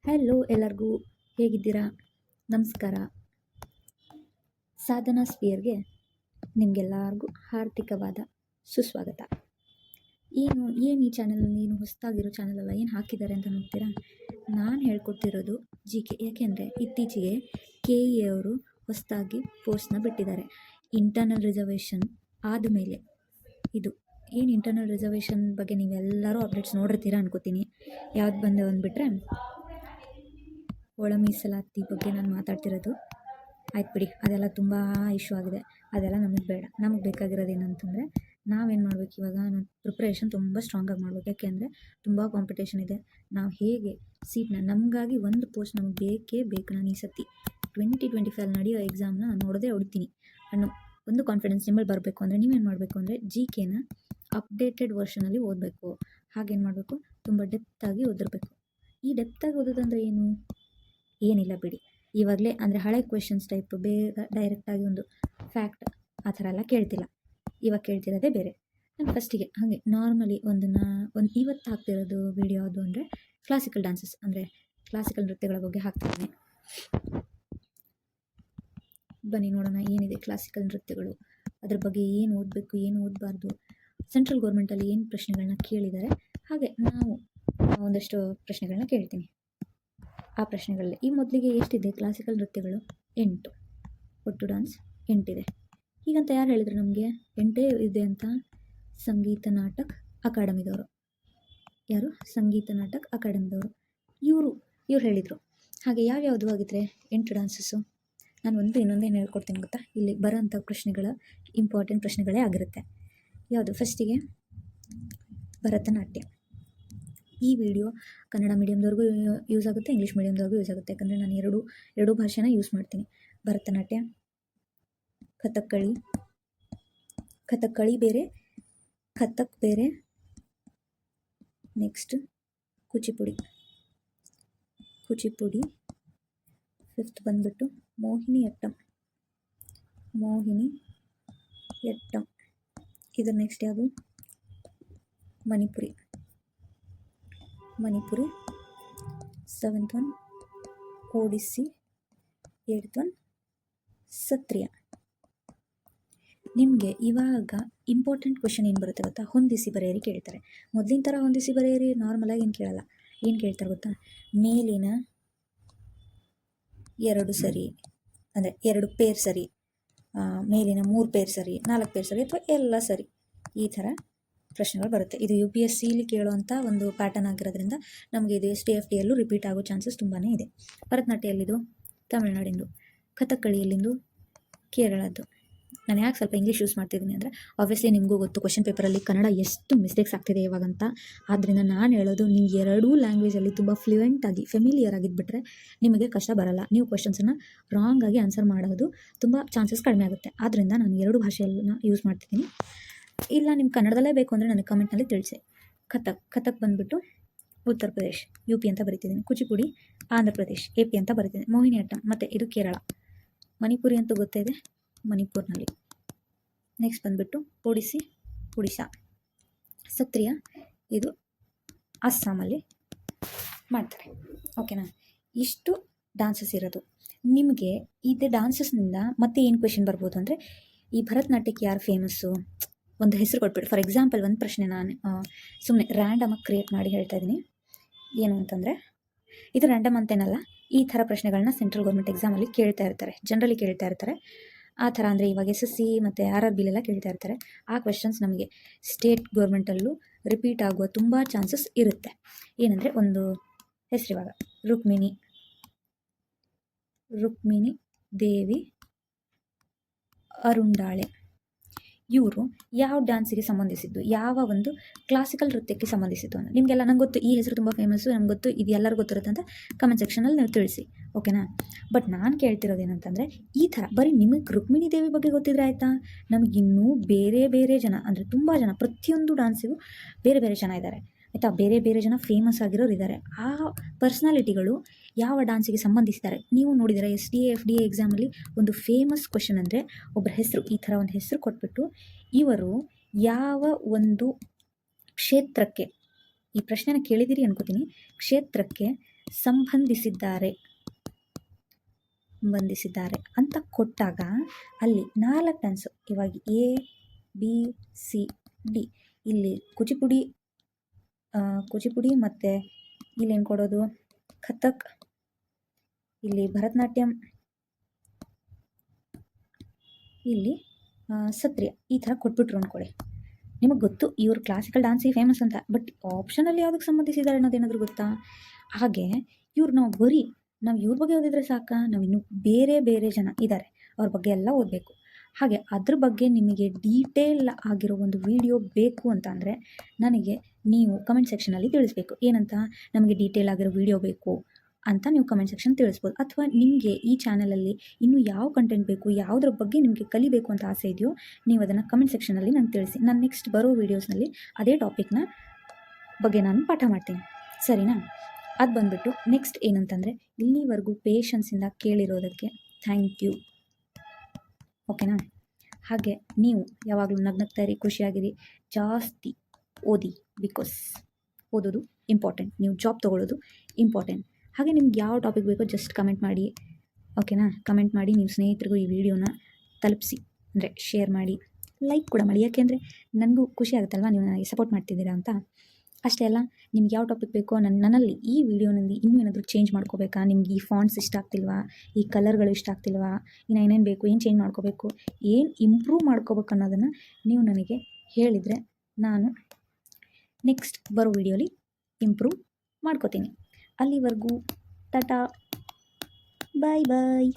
Hello ಎಲ್ಲರಿಗೂ, ಹೇಗಿದ್ದೀರಾ? ನಮಸ್ಕಾರ. ಸಾಧನಾ ಸ್ಪಿಯರ್ಗೆ ನಿಮಗೆಲ್ಲರಿಗೂ ಹಾರ್ದಿಕವಾದ ಸುಸ್ವಾಗತ. ಏನು ಈ ಚಾನಲಲ್ಲಿ ಏನು ಹೊಸದಾಗಿರೋ ಚಾನಲಲ್ಲ, ಏನು ಹಾಕಿದ್ದಾರೆ ಅಂತ ನೋಡ್ತೀರಾ? ನಾನು ಹೇಳ್ಕೊಡ್ತಿರೋದು GK. ಯಾಕೆಂದರೆ ಇತ್ತೀಚೆಗೆ KE ಅವರು ಹೊಸದಾಗಿ ಪೋಸ್ಟ್ನ ಬಿಟ್ಟಿದ್ದಾರೆ. ಇಂಟರ್ನಲ್ ರಿಸರ್ವೇಷನ್ ಆದಮೇಲೆ ಇದು ಏನು ಇಂಟರ್ನಲ್ ರಿಸರ್ವೇಷನ್ ಬಗ್ಗೆ ನೀವೆಲ್ಲರೂ ಅಪ್ಡೇಟ್ಸ್ ನೋಡಿರ್ತೀರಾ ಅನ್ಕೋತೀನಿ. ಯಾವ್ದು ಬಂದು ಅಂದ್ಬಿಟ್ರೆ ಒಳ ಮೀಸಲಾತಿ ಬಗ್ಗೆ ನಾನು ಮಾತಾಡ್ತಿರೋದು. ಆಯ್ತು ಬಿಡಿ, ಅದೆಲ್ಲ ತುಂಬ ಇಶ್ಯೂ ಆಗಿದೆ, ಅದೆಲ್ಲ ನಮಗೆ ಬೇಡ. ನಮಗೆ ಬೇಕಾಗಿರೋದು ಏನಂತಂದರೆ ನಾವೇನು ಮಾಡಬೇಕು, ಇವಾಗ ನಾವು ಪ್ರಿಪ್ರೇಷನ್ ತುಂಬ ಸ್ಟ್ರಾಂಗಾಗಿ ಮಾಡಬೇಕು. ಯಾಕೆಂದರೆ ತುಂಬ ಕಾಂಪಿಟೇಷನ್ ಇದೆ. ನಾವು ಹೇಗೆ ಸೀಟ್ನ ನಮಗಾಗಿ ಒಂದು ಪೋಸ್ಟ್ ನಮಗೆ ಬೇಕೇ ಬೇಕು. ನಾನು ಈ ಸತಿ 2025 ನಡೆಯೋ ಎಕ್ಸಾಮ್ನ ನಾನು ನೋಡೋದೇ ಹೊಡಿತೀನಿ ಅನ್ನೋ ಒಂದು ಕಾನ್ಫಿಡೆನ್ಸ್ ನಿಮ್ಮಲ್ಲಿ ಬರಬೇಕು ಅಂದರೆ ನೀವೇನು ಮಾಡಬೇಕು ಅಂದರೆ GKನ ಅಪ್ಡೇಟೆಡ್ ವರ್ಷನಲ್ಲಿ ಓದಬೇಕು. ಹಾಗೇನು ಮಾಡಬೇಕು, ತುಂಬ ಡೆಪ್ತಾಗಿ ಓದಿರಬೇಕು. ಈ ಡೆಪ್ತಾಗಿ ಓದೋದಂದರೆ ಏನಿಲ್ಲ ಬಿಡಿ, ಇವಾಗಲೇ ಅಂದರೆ ಹಳೆ ಕ್ವೆಶನ್ಸ್ ಟೈಪ್ ಬೇಗ ಡೈರೆಕ್ಟಾಗಿ ಒಂದು ಫ್ಯಾಕ್ಟ್ ಆ ಥರ ಎಲ್ಲ ಕೇಳ್ತಿಲ್ಲ. ಇವಾಗ ಕೇಳ್ತಿರೋದೇ ಬೇರೆ. ನಾನು ಫಸ್ಟಿಗೆ ಹಾಗೆ ನಾರ್ಮಲಿ ಒಂದು ಇವತ್ತು ಹಾಕ್ತಿರೋದು ವಿಡಿಯೋ ಅದು ಅಂದರೆ ಕ್ಲಾಸಿಕಲ್ ಡ್ಯಾನ್ಸಸ್ ಅಂದರೆ ಕ್ಲಾಸಿಕಲ್ ನೃತ್ಯಗಳ ಬಗ್ಗೆ ಹಾಕ್ತಿದ್ದೀನಿ. ಬನ್ನಿ ನೋಡೋಣ ಏನಿದೆ ಕ್ಲಾಸಿಕಲ್ ನೃತ್ಯಗಳು, ಅದ್ರ ಬಗ್ಗೆ ಏನು ಓದಬೇಕು, ಏನು ಓದಬಾರ್ದು, ಸೆಂಟ್ರಲ್ ಗೌರ್ಮೆಂಟಲ್ಲಿ ಏನು ಪ್ರಶ್ನೆಗಳನ್ನ ಕೇಳಿದ್ದಾರೆ, ಹಾಗೆ ನಾವು ಒಂದಷ್ಟು ಪ್ರಶ್ನೆಗಳನ್ನ ಕೇಳ್ತೀನಿ. ಆ ಪ್ರಶ್ನೆಗಳಲ್ಲಿ ಈ ಮೊದಲಿಗೆ ಎಷ್ಟಿದೆ ಕ್ಲಾಸಿಕಲ್ ನೃತ್ಯಗಳು? 8. ಒಟ್ಟು ಡಾನ್ಸ್ 8 ಇದೆ. ಹೀಗಂತ ಯಾರು ಹೇಳಿದ್ರು ನಮಗೆ 8 ಇದೆ ಅಂತ? ಸಂಗೀತ ನಾಟಕ ಅಕಾಡೆಮಿದವರು. ಯಾರು? ಸಂಗೀತ ನಾಟಕ ಅಕಾಡೆಮಿದವರು. ಇವರು ಹೇಳಿದರು. ಹಾಗೆ ಯಾವ್ಯಾವುದು ಆಗಿದ್ರೆ 8 ಡಾನ್ಸಸ್ಸು? ನಾನು ಇನ್ನೊಂದೇನು ಹೇಳ್ಕೊಡ್ತೀನಿ ಗೊತ್ತಾ? ಇಲ್ಲಿ ಬರೋಂಥ ಪ್ರಶ್ನೆಗಳ ಇಂಪಾರ್ಟೆಂಟ್ ಪ್ರಶ್ನೆಗಳೇ ಆಗಿರುತ್ತೆ. ಯಾವುದು? ಫಸ್ಟಿಗೆ ಭರತನಾಟ್ಯ. ಈ ವಿಡಿಯೋ ಕನ್ನಡ ಮೀಡಿಯಮ್ದವ್ರಿಗೂ ಯೂಸ್ ಆಗುತ್ತೆ, ಇಂಗ್ಲೀಷ್ ಮೀಡಿಯಮ್ದವ್ರಿಗೂ ಯೂಸ್ ಆಗುತ್ತೆ. ಯಾಕಂದರೆ ನಾನು ಎರಡೂ ಭಾಷೆನ ಯೂಸ್ ಮಾಡ್ತೀನಿ. ಭರತನಾಟ್ಯ, ಕಥಕ್ಕಳಿ ಬೇರೆ, ಕಥಕ್ ಬೇರೆ. ನೆಕ್ಸ್ಟ್ ಕೂಚಿಪುಡಿ. 5th ಬಂದುಬಿಟ್ಟು ಮೋಹಿನಿ ಅಟ್ಟಂ. ಇದರ ನೆಕ್ಸ್ಟ್ ಯಾವುದು? Manipuri. 7th one Odissi. 8th one Sattriya. ನಿಮಗೆ ಇವಾಗ ಇಂಪಾರ್ಟೆಂಟ್ ಕ್ವೆಶನ್ ಏನು ಬರುತ್ತೆ ಗೊತ್ತಾ? ಹೊಂದಿಸಿ ಬರೆಯಿರಿ ಕೇಳ್ತಾರೆ. ಮೊದಲಿನ ಥರ ಹೊಂದಿಸಿ ಬರೆಯಿರಿ ನಾರ್ಮಲಾಗಿ ಏನು ಕೇಳಲ್ಲ. ಏನು ಕೇಳ್ತಾರೆ ಗೊತ್ತಾ? ಮೇಲಿನ 2 ಸರಿ ಅಂದರೆ 2 ಪೇರ್ ಸರಿ, ಮೇಲಿನ 3 ಪೇರ್ ಸರಿ, 4 ಪೇರ್ ಸರಿ, ಅಥವಾ ಎಲ್ಲ ಸರಿ, ಈ ಥರ ಪ್ರಶ್ನೆಗಳು ಬರುತ್ತೆ. ಇದು UPSCಲಿ ಕೇಳುವಂಥ ಒಂದು ಪ್ಯಾಟರ್ನ್ ಆಗಿರೋದ್ರಿಂದ ನಮಗೆ ಇದು STFTಯಲ್ಲೂ ರಿಪೀಟ್ ಆಗೋ ಚಾನ್ಸಸ್ ತುಂಬಾ ಇದೆ. ಭರತನಾಟ್ಯ ಎಲ್ಲಿದು? ತಮಿಳ್ನಾಡಿಂದು. ಕಥಕ್ಕಳಿಯಲ್ಲಿಂದು ಕೇರಳದ್ದು. ನಾನು ಯಾಕೆ ಸ್ವಲ್ಪ ಇಂಗ್ಲೀಷ್ ಯೂಸ್ ಮಾಡ್ತಿದ್ದೀನಿ ಅಂದರೆ ಆಬ್ವಿಯಸ್ಲಿ ನಿಮಗೂ ಗೊತ್ತು ಕ್ವೆಶನ್ ಪೇಪರಲ್ಲಿ ಕನ್ನಡ ಎಷ್ಟು ಮಿಸ್ಟೇಕ್ಸ್ ಆಗ್ತಿದೆ ಇವಾಗಂತ. ಆದ್ದರಿಂದ ನಾನು ಹೇಳೋದು, ನೀವು 2 ಲ್ಯಾಂಗ್ವೇಜಲ್ಲಿ ತುಂಬ ಫ್ಲೂಯೆಂಟಾಗಿ ಫೆಮಿಲಿಯರ್ ಆಗಿದ್ಬಿಟ್ರೆ ನಿಮಗೆ ಕಷ್ಟ ಬರಲ್ಲ. ನೀವು ಕ್ವೆಶನ್ಸನ್ನು ರಾಂಗಾಗಿ ಆನ್ಸರ್ ಮಾಡೋದು ತುಂಬ ಚಾನ್ಸಸ್ ಕಡಿಮೆ ಆಗುತ್ತೆ. ಆದ್ದರಿಂದ ನಾನು 2 ಭಾಷೆಯಲ್ಲೂ ಯೂಸ್ ಮಾಡ್ತಿದ್ದೀನಿ. ಇಲ್ಲ ನಿಮ್ಗೆ ಕನ್ನಡದಲ್ಲೇ ಬೇಕು ಅಂದರೆ ನನಗೆ ಕಮೆಂಟ್ನಲ್ಲಿ ತಿಳಿಸಿ. ಕಥಕ್ ಬಂದುಬಿಟ್ಟು ಉತ್ತರ ಪ್ರದೇಶ್ UP ಅಂತ ಬರೀತಿದ್ದೀನಿ. ಕೂಚಿಪುಡಿ ಆಂಧ್ರ ಪ್ರದೇಶ್ AP ಅಂತ ಬರೀತಿದ್ದೀನಿ. ಮೋಹಿನಿ ಅಟ್ಟಂ ಮತ್ತು ಇದು ಕೇರಳ. ಮಣಿಪುರಿ ಅಂತೂ ಗೊತ್ತಿದೆ, ಮಣಿಪುರ್ನಲ್ಲಿ. ನೆಕ್ಸ್ಟ್ ಬಂದುಬಿಟ್ಟು ಒಡಿಸ್ಸಾ. ಸತ್ರಿಯ ಇದು ಅಸ್ಸಾಮಲ್ಲಿ ಮಾಡ್ತಾರೆ. ಓಕೆನಾ? ಇಷ್ಟು ಡಾನ್ಸಸ್ ಇರೋದು. ನಿಮಗೆ ಇದೇ ಡಾನ್ಸಸ್ನಿಂದ ಮತ್ತೆ ಏನು ಕ್ವೆಶನ್ ಬರ್ಬೋದು ಅಂದರೆ, ಈ ಭರತನಾಟ್ಯಕ್ಕೆ ಯಾರು ಫೇಮಸ್ಸು? ಒಂದು ಹೆಸರು ಕೊಟ್ಬಿಟ್ಟು, ಫಾರ್ ಎಕ್ಸಾಂಪಲ್ ಒಂದು ಪ್ರಶ್ನೆ ನಾನು ಸುಮ್ಮನೆ ರ್ಯಾಂಡಮಾಗಿ ಕ್ರಿಯೇಟ್ ಮಾಡಿ ಹೇಳ್ತಾ ಇದ್ದೀನಿ. ಏನು ಅಂತಂದರೆ, ಇದು ರ್ಯಾಂಡಮ್ ಅಂತೇನಲ್ಲ, ಈ ಥರ ಪ್ರಶ್ನೆಗಳನ್ನ ಸೆಂಟ್ರಲ್ ಗೌರ್ಮೆಂಟ್ ಎಕ್ಸಾಮಲ್ಲಿ ಜನರಲಿ ಕೇಳ್ತಾ ಇರ್ತಾರೆ. ಆ ಥರ ಅಂದರೆ ಇವಾಗ SSC ಮತ್ತು RRBಲೆಲ್ಲ ಕೇಳ್ತಾ ಇರ್ತಾರೆ. ಆ ಕ್ವೆಶನ್ಸ್ ನಮಗೆ ಸ್ಟೇಟ್ ಗೌರ್ಮೆಂಟಲ್ಲೂ ರಿಪೀಟ್ ಆಗುವ ತುಂಬ ಚಾನ್ಸಸ್ ಇರುತ್ತೆ. ಏನಂದರೆ ಒಂದು ಹೆಸರು, ಇವಾಗ ರುಕ್ಮಿಣಿ ದೇವಿ ಅರುಂಡಾಳೆ. ಇವರು ಯಾವ ಡ್ಯಾನ್ಸಿಗೆ ಸಂಬಂಧಿಸಿದ್ದು, ಯಾವ ಒಂದು ಕ್ಲಾಸಿಕಲ್ ನೃತ್ಯಕ್ಕೆ ಸಂಬಂಧಿಸಿದ್ದು ಅಂತ ನಿಮಗೆಲ್ಲ ನಂಗೆ ಗೊತ್ತು. ಈ ಹೆಸರು ತುಂಬ ಫೇಮಸ್ಸು, ನಮ್ಗೆ ಗೊತ್ತು, ಇದು ಎಲ್ಲರಿಗೂ ಗೊತ್ತಿರುತ್ತೆ ಅಂತ ಕಮೆಂಟ್ ಸೆಕ್ಷನಲ್ಲಿ ನೀವು ತಿಳಿಸಿ. ಓಕೆನಾ? ಬಟ್ ನಾನು ಕೇಳ್ತಿರೋದು ಏನಂತಂದರೆ, ಈ ಥರ ಬರೀ ನಿಮಗೆ ರುಕ್ಮಿಣಿ ದೇವಿ ಬಗ್ಗೆ ಗೊತ್ತಿದ್ರೆ ಆಯಿತಾ? ನಮಗಿನ್ನೂ ಬೇರೆ ಜನ ಅಂದರೆ ತುಂಬ ಜನ, ಪ್ರತಿಯೊಂದು ಡ್ಯಾನ್ಸಿಗೂ ಬೇರೆ ಜನ ಇದ್ದಾರೆ ಆಯಿತಾ? ಬೇರೆ ಜನ ಫೇಮಸ್ ಆಗಿರೋರು ಇದ್ದಾರೆ. ಆ ಪರ್ಸ್ನಾಲಿಟಿಗಳು ಯಾವ ಡ್ಯಾನ್ಸಿಗೆ ಸಂಬಂಧಿಸಿದ್ದಾರೆ ನೀವು ನೋಡಿದರೆ SDA FDA ಎಕ್ಸಾಮಲ್ಲಿ ಒಂದು ಫೇಮಸ್ ಕ್ವೆಶನ್ ಅಂದರೆ ಒಬ್ಬರ ಹೆಸರು, ಈ ಥರ ಒಂದು ಹೆಸರು ಕೊಟ್ಬಿಟ್ಟು ಇವರು ಯಾವ ಒಂದು ಕ್ಷೇತ್ರಕ್ಕೆ, ಈ ಪ್ರಶ್ನೆನ ಕೇಳಿದಿರಿ ಅನ್ಕೋತೀನಿ, ಕ್ಷೇತ್ರಕ್ಕೆ ಸಂಬಂಧಿಸಿದ್ದಾರೆ ಅಂತ ಕೊಟ್ಟಾಗ ಅಲ್ಲಿ 4 ಡ್ಯಾನ್ಸು, ಇವಾಗ ಎ ಬಿ ಸಿ ಡಿ, ಇಲ್ಲಿ ಕೂಚಿಪುಡಿ ಮತ್ತು ಇಲ್ಲೇನು ಕೊಡೋದು ಕಥಕ್, ಇಲ್ಲಿ ಭರತನಾಟ್ಯಂ, ಇಲ್ಲಿ ಸತ್ರಿಯ, ಈ ಥರ ಕೊಟ್ಬಿಟ್ರು ಅಂದ್ಕೊಳ್ಳಿ. ನಿಮಗೆ ಗೊತ್ತು ಇವರು ಕ್ಲಾಸಿಕಲ್ ಡ್ಯಾನ್ಸಿಗೆ ಫೇಮಸ್ ಅಂತ, ಬಟ್ ಆಪ್ಷನಲ್ಲಿ ಯಾವುದಕ್ಕೆ ಸಂಬಂಧಿಸಿದ್ದಾರೆ ಅನ್ನೋದೇನಾದರೂ ಗೊತ್ತಾ? ಹಾಗೆ ಇವ್ರು ನಾವು ಇವ್ರ ಬಗ್ಗೆ ಓದಿದ್ರೆ ಸಾಕಾ? ನಾವು ಇನ್ನೂ ಬೇರೆ ಜನ ಇದ್ದಾರೆ, ಅವ್ರ ಬಗ್ಗೆ ಎಲ್ಲ ಓದಬೇಕು. ಹಾಗೆ ಅದ್ರ ಬಗ್ಗೆ ನಿಮಗೆ ಡೀಟೇಲ್ ಆಗಿರೋ ಒಂದು ವಿಡಿಯೋ ಬೇಕು ಅಂತ ಅಂದರೆ ನನಗೆ ನೀವು ಕಮೆಂಟ್ ಸೆಕ್ಷನಲ್ಲಿ ತಿಳಿಸ್ಬೇಕು. ಏನಂತ, ನಮಗೆ ಡೀಟೇಲ್ ಆಗಿರೋ ವಿಡಿಯೋ ಬೇಕು ಅಂತ ನೀವು ಕಮೆಂಟ್ ಸೆಕ್ಷನ್ ತಿಳಿಸ್ಬೋದು. ಅಥವಾ ನಿಮಗೆ ಈ ಚಾನಲಲ್ಲಿ ಇನ್ನೂ ಯಾವ ಕಂಟೆಂಟ್ ಬೇಕು, ಯಾವುದ್ರ ಬಗ್ಗೆ ನಿಮಗೆ ಕಲಿಬೇಕು ಅಂತ ಆಸೆ ಇದೆಯೋ ನೀವು ಅದನ್ನು ಕಮೆಂಟ್ ಸೆಕ್ಷನಲ್ಲಿ ನನಗೆ ತಿಳಿಸಿ. ನಾನು ನೆಕ್ಸ್ಟ್ ಬರೋ ವೀಡಿಯೋಸ್ನಲ್ಲಿ ಅದೇ ಟಾಪಿಕ್ನ ಬಗ್ಗೆ ನಾನು ಪಾಠ ಮಾಡ್ತೀನಿ, ಸರಿನಾ? ಅದು ಬಂದುಬಿಟ್ಟು ನೆಕ್ಸ್ಟ್ ಏನಂತಂದರೆ, ಇಲ್ಲಿವರೆಗೂ ಪೇಷನ್ಸಿಂದ ಕೇಳಿರೋದಕ್ಕೆ ಥ್ಯಾಂಕ್ ಯು, ಓಕೆನಾ? ಹಾಗೆ ನೀವು ಯಾವಾಗಲೂ ನಗ್ನಗ್ತಾಯಿರಿ, ಖುಷಿಯಾಗಿರಿ, ಜಾಸ್ತಿ ಓದಿ, ಬಿಕಾಸ್ ಓದೋದು ಇಂಪಾರ್ಟೆಂಟ್, ನೀವು ಜಾಬ್ ತೊಗೊಳ್ಳೋದು ಇಂಪಾರ್ಟೆಂಟ್. ಹಾಗೆ ನಿಮ್ಗೆ ಯಾವ ಟಾಪಿಕ್ ಬೇಕೋ ಜಸ್ಟ್ ಕಮೆಂಟ್ ಮಾಡಿ, ಓಕೆನಾ? ಕಮೆಂಟ್ ಮಾಡಿ ನೀವು ಸ್ನೇಹಿತರಿಗೂ ಈ ವಿಡಿಯೋನ ತಲುಪಿಸಿ, ಅಂದರೆ ಶೇರ್ ಮಾಡಿ, ಲೈಕ್ ಕೂಡ ಮಾಡಿ. ಯಾಕೆಂದರೆ ನನಗೂ ಖುಷಿ ಆಗುತ್ತಲ್ವ ನೀವು ನನಗೆ ಸಪೋರ್ಟ್ ಮಾಡ್ತಿದ್ದೀರಾ ಅಂತ. ಅಷ್ಟೇ ಅಲ್ಲ, ನಿಮ್ಗೆ ಯಾವ ಟಾಪಿಕ್ ಬೇಕೋ ನನ್ನಲ್ಲಿ ಈ ವಿಡಿಯೋನಲ್ಲಿ ಇನ್ನೂ ಏನಾದರೂ ಚೇಂಜ್ ಮಾಡ್ಕೋಬೇಕಾ, ನಿಮ್ಗೆ ಈ ಫಾಂಟ್ಸ್ ಇಷ್ಟ ಆಗ್ತಿಲ್ವಾ, ಈ ಕಲರ್ಗಳು ಇಷ್ಟ ಆಗ್ತಿಲ್ವಾ, ಇನ್ನು ಏನೇನು ಬೇಕು, ಏನು ಚೇಂಜ್ ಮಾಡ್ಕೋಬೇಕು, ಏನು ಇಂಪ್ರೂವ್ ಮಾಡ್ಕೋಬೇಕು ಅನ್ನೋದನ್ನು ನೀವು ನನಗೆ ಹೇಳಿದರೆ ನಾನು ನೆಕ್ಸ್ಟ್ ಬರೋ ವಿಡಿಯೋಲಿ ಇಂಪ್ರೂವ್ ಮಾಡ್ಕೋತೀನಿ. ಅಲ್ಲಿವರೆಗೂ ಟಾಟಾ, ಬಾಯ್ ಬಾಯ್.